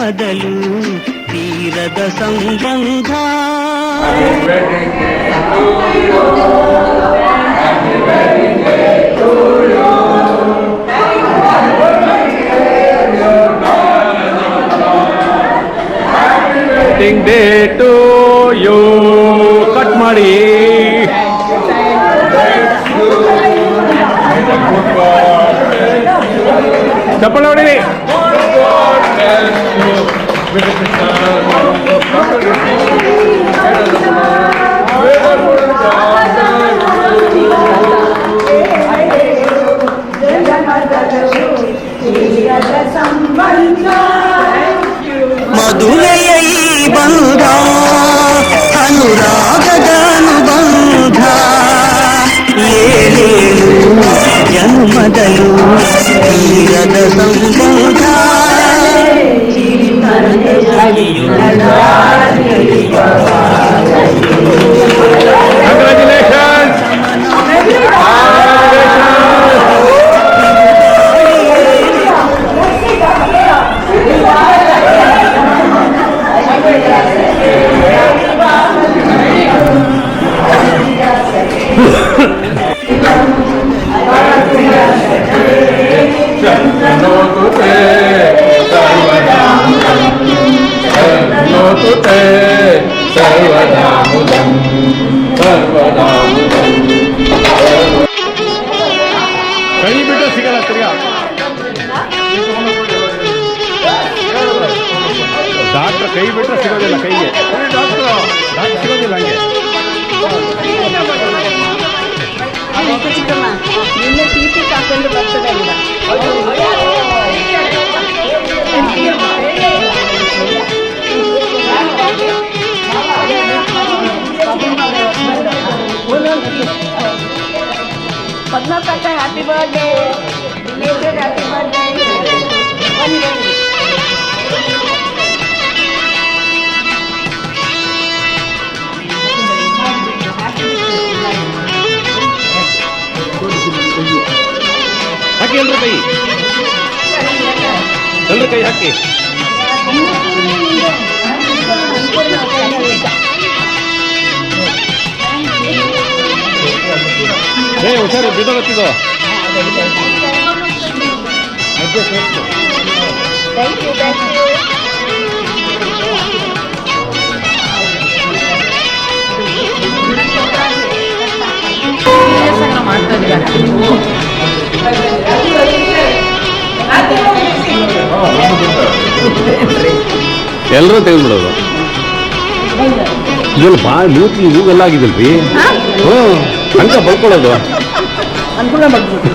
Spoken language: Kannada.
ಮೊದಲು ತೀರದ ಸಂಬಂಧ. ಡೇ ಟು ಯು ಕಟ್ ಮಾಡಿ. ಚಪ್ಪಳ ಹೊಡಿರಿ. ಮದುವೆಯ ಈ ಬಂಧ ಅನುರಾಗದ ಅನುಬಂಧ, ಏಳೇಳು ಜನ್ಮದಲು ತೀರದ ಸಂಬಂಧ. ಕೈ ಬಿಟ್ಟು ಸಿಗಲ್ಲ ತಿರ್ಗಾ. ಡಾಕ್ಟರ್ ಕೈ ಬಿಟ್ಟರೆ ಸಿಗೋದಿಲ್ಲ, ಕೈಗೆ ಡಾಕ್ಟರ್ ಸಿಗೋದಿಲ್ಲ ಹಂಗೆ. ನಿನ್ನೆ ಟಿಟಿ ಹಾಕೊಂಡು ಬರ್ತದೆ ಇಲ್ಲ ಪದ್ಮಕ್ಕ happy birthday, related happy birthday. ಹಾಕಿ ಎಲ್ರ ಕೈ, ಎಲ್ರ ಕೈ ಹಾಕಿ. ಹುಷಾರು ಬಿದ್ದೋಗತ್ತಿದ್ದು. ಎಲ್ಲರೂ ತೆಗೆದ್ಬಿಡೋದು. ಇದ್ರಲ್ಲಿ ಭಾಳ ಮೂತಿ ಹೂಗೆಲ್ಲ ಆಗಿದಿಲ್ರಿ. ಹ್ಞೂ ಹಂಗ ಬಳ್ಕೊಳ್ಳೋದು ಅನುಕೂಲ ಮಾಡ್ಬೋದು.